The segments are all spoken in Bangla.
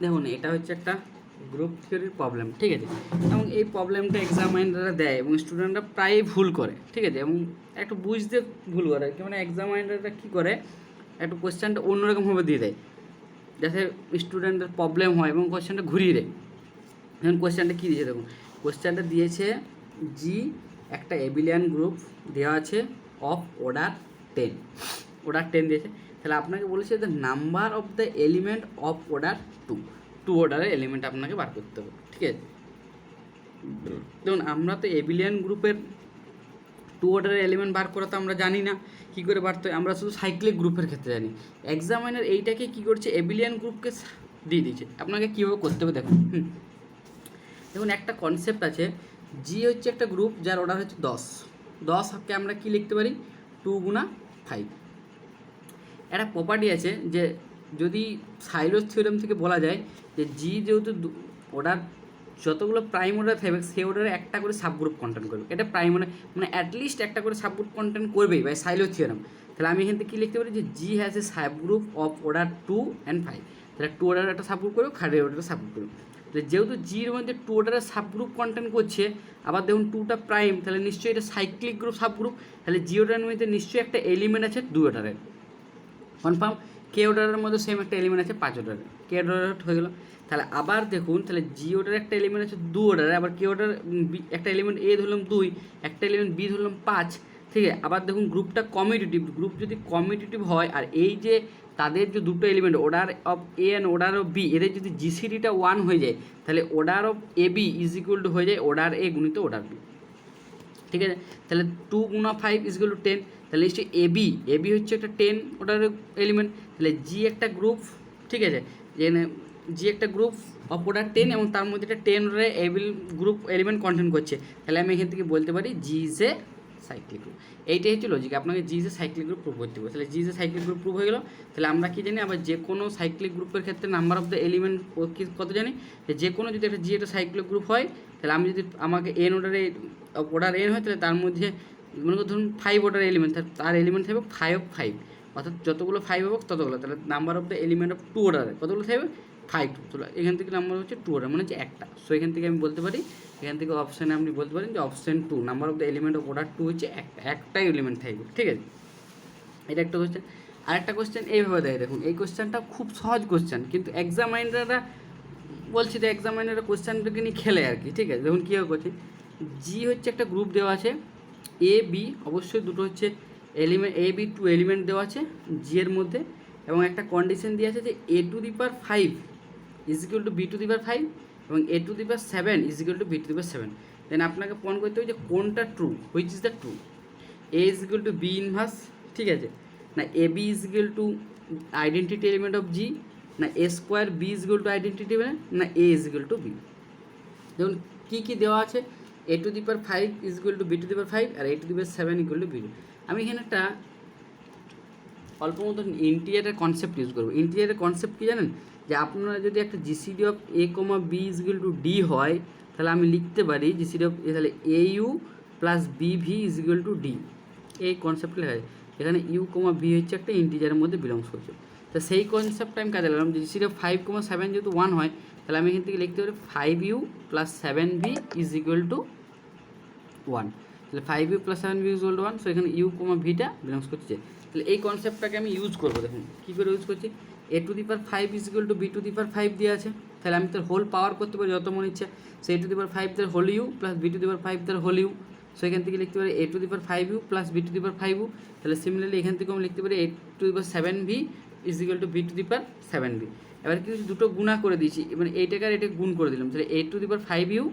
দেখুন এটা হচ্ছে একটা গ্রুপ থিওরির প্রবলেম, ঠিক আছে, এবং এই প্রবলেমটা এক্সামাইনাররা দেয় এবং স্টুডেন্টরা প্রায়ই ভুল করে, ঠিক আছে, এবং একটু বুঝতে ভুল করে আর কি। মানে এক্সামাইনাররা কী করে, একটু কোয়েশ্চেনটা অন্যরকমভাবে দিয়ে দেয় যাতে স্টুডেন্টের প্রবলেম হয় এবং কোয়েশ্চেনটা ঘুরিয়ে দেয়। এখন কোয়েশ্চেনটা কী দিয়েছে দেখুন, কোয়েশ্চেনটা দিয়েছে জি একটা এবিলিয়ান গ্রুপ দেওয়া আছে অফ অর্ডার 10, অর্ডার 10 দিয়েছে। তাহলে আপনাকে বলেছে the number of the element of order 2 অর্ডারের এলিমেন্ট আপনাকে বার করতে হবে, ঠিক আছে। দেখুন আমরা তো এবিলিয়ান গ্রুপের 2 অর্ডারের এলিমেন্ট বার করা তো আমরা জানি না কী করে বাড়তে হয়, আমরা শুধু সাইক্লিক গ্রুপের ক্ষেত্রে জানি। এক্সামাইনার এইটাকে কী করছে, এবিলিয়ান গ্রুপকে দিয়ে দিচ্ছে। আপনাকে কীভাবে করতে হবে দেখুন, দেখুন একটা কনসেপ্ট আছে, জি হচ্ছে একটা গ্রুপ যার অর্ডার হচ্ছে 10কে আমরা কি লিখতে পারি 2 গুণা 5। একটা প্রপার্টি আছে যে যদি সাইলোস থিওরেম থেকে বলা যায় যে জি যেহেতু অর্ডার যতগুলো প্রাইম অর্ডার থাকবে সেই অর্ডারে একটা করে সাবগ্রুপ কন্টেন্ট করবে, এটা প্রাইম অর্ডার মানে অ্যাটলিস্ট একটা করে সাবগ্রুপ কন্টেন্ট করবেই বাই সাইলোস থিওরেম। তাহলে আমি এখান থেকে কী লিখতে পারি যে G has a subgroup of order 2 and 5। তাহলে 2 অর্ডার একটা সাবগ্রুপ করবে, 5 অর্ডার সাবগ্রুপ করবে। তাহলে যেহেতু জির মধ্যে 2 অর্ডারের সাবগ্রুপ কন্টেন্ট করছে, আবার দেখুন 2টা প্রাইম, তাহলে নিশ্চয়ই এটা সাইক্লিক গ্রুপ সাবগ্রুপ, তাহলে জি অর্ডারের মধ্যে নিশ্চয়ই একটা এলিমেন্ট আছে 2 অর্ডারের, কনফার্ম। কে অর্ডারের মধ্যে সেম একটা এলিমেন্ট আছে 5 অর্ডারের, কে অর্ডার হয়ে গেল। তাহলে আবার দেখুন, তাহলে জি অর্ডারের একটা এলিমেন্ট আছে 2 অর্ডারে, আবার কে অর্ডার একটা এলিমেন্ট এ ধরলাম 2, একটা এলিমেন্ট বি ধরলাম 5, ঠিক আছে। আবার দেখুন গ্রুপটা কমিউটেটিভ, গ্রুপ যদি কমিউটেটিভ হয় আর এই যে তাদের যে দুটো element order of A and order of B, এদের যদি জিসিডিটা 1 হয়ে যায়, তাহলে order of A B is equal to হয়ে যায় অর্ডার এ গুণিত অর্ডার বি, ঠিক আছে। তাহলে 2 গুণা 5 ইজ ইকুয়াল টু 10, তাহলে নিশ্চয়ই এবি হচ্ছে একটা 10 অর্ডারের এলিমেন্ট। তাহলে জি একটা গ্রুপ, ঠিক আছে, যেখানে জি একটা গ্রুপ অফ অর্ডার 10 এবং তার মধ্যে একটা 10 অর্ডারের গ্রুপ এলিমেন্ট কন্টেন্ট করছে, তাহলে আমি এখান থেকে বলতে পারি G is a cyclic group. এইটাই হচ্ছে লজিক, আপনাকে G is a cyclic group prove করতে হবে। তাহলে G is a cyclic group prove হয়ে গেল। তাহলে আমরা কি জানি, আবার যে কোনো সাইক্লিক গ্রুপের ক্ষেত্রে নাম্বার অফ দ্য এলিমেন্ট কত জানি, যে কোনো যদি একটা জি একটা সাইক্লিক গ্রুপ হয়, তাহলে আমি যদি আমাকে এন অর্ডার এন হয়, তাহলে তার মধ্যে মনে করুন ধরুন 5 অর্ডার এলিমেন্ট, তার এলিমেন্ট থাকবে 5, অর্থাৎ যতগুলো 5 হবে ততগুলো, তাহলে number of the element of 2 অর্ডারে কতগুলো থাকবে 5। তাহলে এখান থেকে নাম্বার হচ্ছে 2 অর্ডার মানে হচ্ছে একটা। সো এখান থেকে আমি বলতে পারি, এখান থেকে অপশানে আপনি বলতে পারেন যে option 2 number of the element of order 2 হচ্ছে একটাই এলিমেন্ট থাকবে, ঠিক আছে। এটা একটা কোয়েশ্চেন। আরেকটা কোয়েশ্চেন এইভাবে দেয়, দেখুন এই কোয়েশ্চেনটা খুব সহজ কোয়েশ্চেন, কিন্তু এক্সামাইনাররা বলছি যে এক্সামাইনাররা কোয়েশ্চেনটাকে নিয়ে খেলে আর কি, ঠিক আছে। দেখুন কীভাবে করছি, জি হচ্ছে একটা গ্রুপ দেওয়া আছে এ বি, অবশ্যই দুটো হচ্ছে এলিমেন্ট এ বি 2 এলিমেন্ট দেওয়া আছে জি এর মধ্যে, এবং একটা কন্ডিশন দিয়ে আছে যে a to the power 5 is equal to b to the power 5 এবং a to the power 7 is equal to b to the power 7। Then আপনাকে প্রমাণ করতে হবে যে কোনটা true, which is the true, a is equal to b inverse, ঠিক আছে, না a B is equal to identity element of G, না a square b is equal to identity element, না a is equal to b. দেখুন কী কী দেওয়া আছে, a to the power 5 is equal to b to the power 5 আর a to the power 7 equal to b. আমি এখানে একটা অল্প মতো ইন্টিজারের কনসেপ্ট ইউজ করবো। ইন্টিজারের কনসেপ্ট কী জানেন, যে আপনারা যদি একটা GCD of A comma B is equal to D হয়, তাহলে আমি লিখতে পারি জিসিডি অফ এ, তাহলে A U plus B V is equal to D, এই কনসেপ্টটা লেখা যায়। এখানে ইউ কমা ভি হচ্ছে একটা ইন্টিজারের মধ্যে বিলংস করছে, তো সেই কনসেপ্টটা আমি কাজে লাগলাম। জিসিডি অফ 5,7 যেহেতু 1 হয়, তাহলে আমি এখান থেকে লিখতে পারি 5u plus 7v is equal to 1। তাহলে 5u plus 7v is equal to 1। So এখানে ইউ কমা ভিটা বিলংস করছে। তাহলে এই কনসেপ্টটাকে আমি ইউজ করবো, দেখুন কী করে ইউজ করছি, a to the power 5 is equal to b to the power 5 দিয়ে আছে, তাহলে আমি তার হোল পাওয়ার করতে পারি যত মনে ইচ্ছা। So A to the power 5 তার whole u plus b to the power 5 তার হোল ইউ। সো এখান থেকে লিখতে পারি a to the power 5u plus b to the power 5u। তাহলে সিমিলারলি এখান থেকে আমি লিখতে পারি a to the power 7v is equal to b to the power 7v। এবার কিছু দুটো গুণা করে দিয়েছি, মানে এইটাকে আর এটা গুণ করে দিলাম, তাহলে a to the power 5u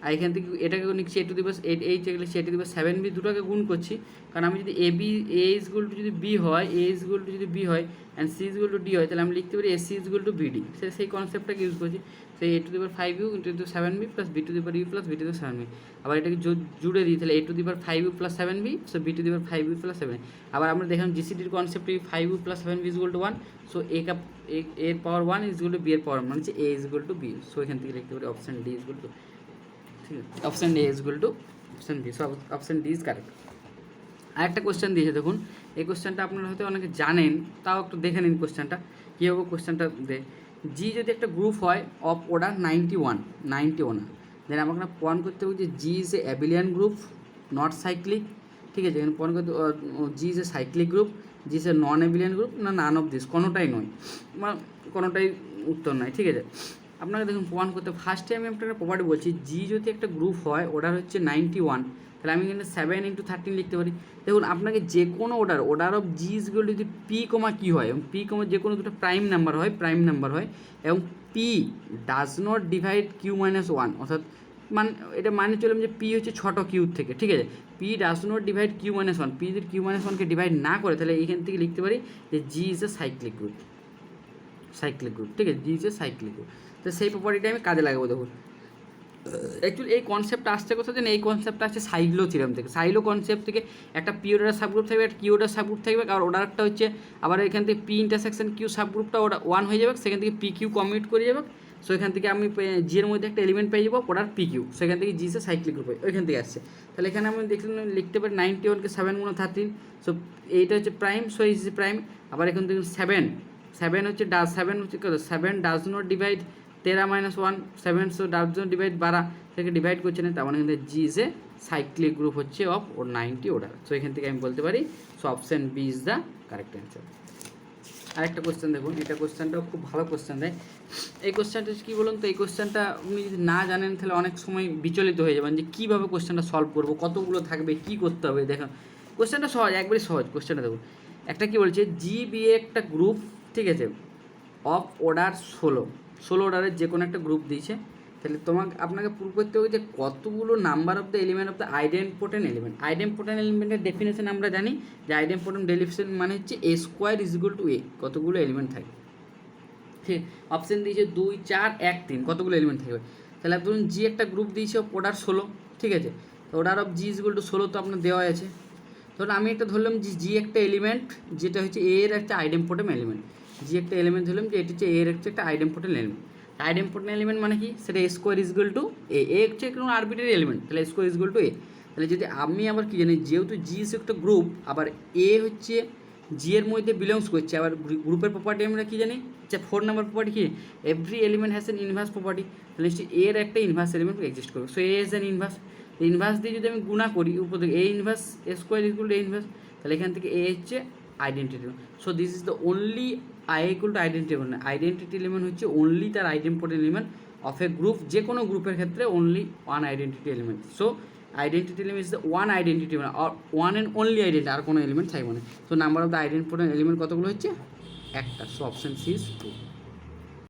আর এখান থেকে এটাকে নিচ্ছি এ টু দি পাওয়ার 8 যেগুলো সে এ টু দি পাওয়ার 7v, দুটোকে গুণ করছি। কারণ আমি যদি a b a is equal to যদি বি হয়, এ ইজ ইকুয়াল টু যদি বি হয় and c is equal to D হয়, তাহলে আমি লিখতে পারি a c is equal to b d. সেই কনসেপ্টটাকে ইউজ করছি, সেই a to the power 5u into to 7v plus b to the power u plus b to the power 7v। আবার এটাকে জুড়ে দিই, তাহলে a to the power 5u plus 7v, so b to the power 5u plus 7। আবার আমরা দেখলাম জিসিডির concept 5u plus 7v is equal to 1। So এর power 1 is equal to b এর পাওয়ার 1, মানে হচ্ছে a is equal to b. So এখান থেকে লিখতে পারি option d is equal to, ঠিক আছে, option a is equal to option b. So option d is correct. আরেকটা কোয়েশ্চেন দিয়েছে, দেখুন এই কোয়েশ্চেনটা আপনারা হয়তো অনেকে জানেন, তাও একটু দেখে নিন কোয়েশ্চেনটা কীভাবে কোয়েশ্চেনটা দেয়। জি যদি একটা গ্রুপ হয় অফ অর্ডার 91 দেন আমাকে প্রমাণ করতে হবে যে G is a abelian group not cyclic, ঠিক আছে। এখানে প্রমাণ করতে G is a cyclic group, G is a non abelian group, না নান অফ দিস, কোনোটাই নয়, বা কোনোটাই উত্তর নয়, ঠিক আছে। আপনাকে দেখুন প্রমাণ করতে ফার্স্টে আমি আপনাকে প্রপার্টি বলছি, জি যদি একটা গ্রুপ হয় অর্ডার হচ্ছে 91, তাহলে আমি এখানে 7 × 13 লিখতে পারি। দেখুন আপনাকে যে কোনো অর্ডার অফ জিসগুলো যদি পি কমা কি হয় এবং পি কমা যে কোনো দুটো প্রাইম নাম্বার হয় এবং P does not divide Q-1, অর্থাৎ এটা মানে চললাম যে পি হচ্ছে ছোটো কিউর থেকে, ঠিক আছে। P does not divide Q-1, P যদি Q-1কে ডিভাইড না করে তাহলে এইখান থেকে লিখতে পারি যে G is a cyclic group, ঠিক আছে, জি ইজ এ সাইক্লিক গ্রুপ। তো সেই প্রপার্টিটা আমি কাজে লাগাবো। দেখুন অ্যাকচুয়ালি এই কনসেপ্টটা আসছে কোথা থেকে, এই কনসেপ্টটা আসছে সাইলো থিওরেম থেকে। সাইলো কনসেপ্ট থেকে একটা পি অর্ডারের সাবগ্রুপ থাকবে, একটা কিউ অর্ডার সাবগ্রুপ থাকবে, আর অর্ডারটা হচ্ছে আবার এখান থেকে পি ইন্টারসেকশন কিউ সাবগ্রুপটা ওটা 1 হয়ে যাবে, সেখান থেকে পি কিউ কমিউট করে যাবে। সো এখান থেকে আমি জি এর মধ্যে একটা এলিমেন্ট পেয়ে যাবো অর্ডার পি কিউ, সেখান থেকে জি সে সাইক্লিক গ্রুপ ওইখান থেকে আসছে। তাহলে এখানে আমি লিখতে পারি 91কে 7 × 13, সো এইটা হচ্ছে প্রাইম, সো ইজ প্রাইম। আবার এখান থেকে 7 হচ্ছে কত, 7 does not divide 13 - 1, 7, so does not divide 12 থেকে ডিভাইড করছে না, তার মানে এখানে G is a cyclic group হচ্ছে অফ 90 অর্ডার। সো এখান থেকে আমি বলতে পারি so option B is the correct answer. আরেকটা কোশ্চেন দেখুন, এটা কোশ্চেনটাও খুব ভালো কোশ্চেন দেয়। এই কোশ্চেনটা কী বলুন তো, এই কোশ্চেনটা আপনি যদি না জানেন তাহলে অনেক সময় বিচলিত হয়ে যাবেন যে কীভাবে কোশ্চেনটা সলভ করবো, কতগুলো থাকবে, কী করতে হবে। দেখুন কোশ্চেনটা সহজ, একবারই সহজ কোশ্চেনটা। দেখুন একটা কী বলছে, জি বি একটা গ্রুপ, ঠিক আছে, অফ অর্ডার 16 অর্ডারের যে কোনো একটা গ্রুপ দিয়েছে। তাহলে আপনাকে প্রুভ করতে হবে যে কতগুলো number of the element of the idempotent element. Idempotent এলিমেন্টের ডেফিনেশন আমরা জানি যে আইডেম্পোটেন্ট ডেফিনেশন মানে হচ্ছে a square is equal to a, কতগুলো এলিমেন্ট থাকে, ঠিক। অপশান দিয়েছে 2, 4, 1, 3, কতগুলো এলিমেন্ট থাকবে। তাহলে ধরুন জি একটা গ্রুপ দিয়েছে অর্ডার 16, ঠিক আছে। তো order of G is equal two 16 তো আপনার দেওয়া আছে। ধরুন আমি একটা ধরলাম যে জি একটা এলিমেন্ট যেটা হচ্ছে এ এর একটা আইডেম্পোটেন্ট এলিমেন্ট, জি একটা এলিমেন্ট ধরলাম যে এটি হচ্ছে এর একটা আইডেম্পোটেন্ট এলিমেন্ট। আইডেম্পোটেন্ট এলিমেন্ট মানে কি, সেটা এ স্কোয়ার ইজ ইকুয়াল টু এ হচ্ছে কোনো আরবিটারি এলিমেন্ট, তাহলে এ স্কোয়ার ইজ ইকুয়াল টু এ। তাহলে যদি আমি আবার কী জানি, যেহেতু জি ইজ একটা গ্রুপ, আবার এ হচ্ছে জি এর মধ্যে বিলংস করছে, আবার গ্রুপের প্রপার্টি আমরা কী জানি যে 4 নম্বর প্রপার্টি কি, every element has an inverse property, তাহলে এর একটা ইনভার্স এলিমেন্ট এক্সিস্ট করবে। So a is an inverse দিয়ে যদি আমি গুণা করি উপর থেকে, a inverse a square is equal to a inverse, তাহলে এখান থেকে এ হচ্ছে identity. So this is the only I equal to identity element. Identity element হচ্ছে অনলি তার idempotent element of a group, যে কোনো গ্রুপের ক্ষেত্রে only one identity element. So identity element is the one identity element, one and only identity, আর কোনো এলিমেন্ট থাকবে না। So number of the identity element কতগুলো হচ্ছে, একটা। So option c is true.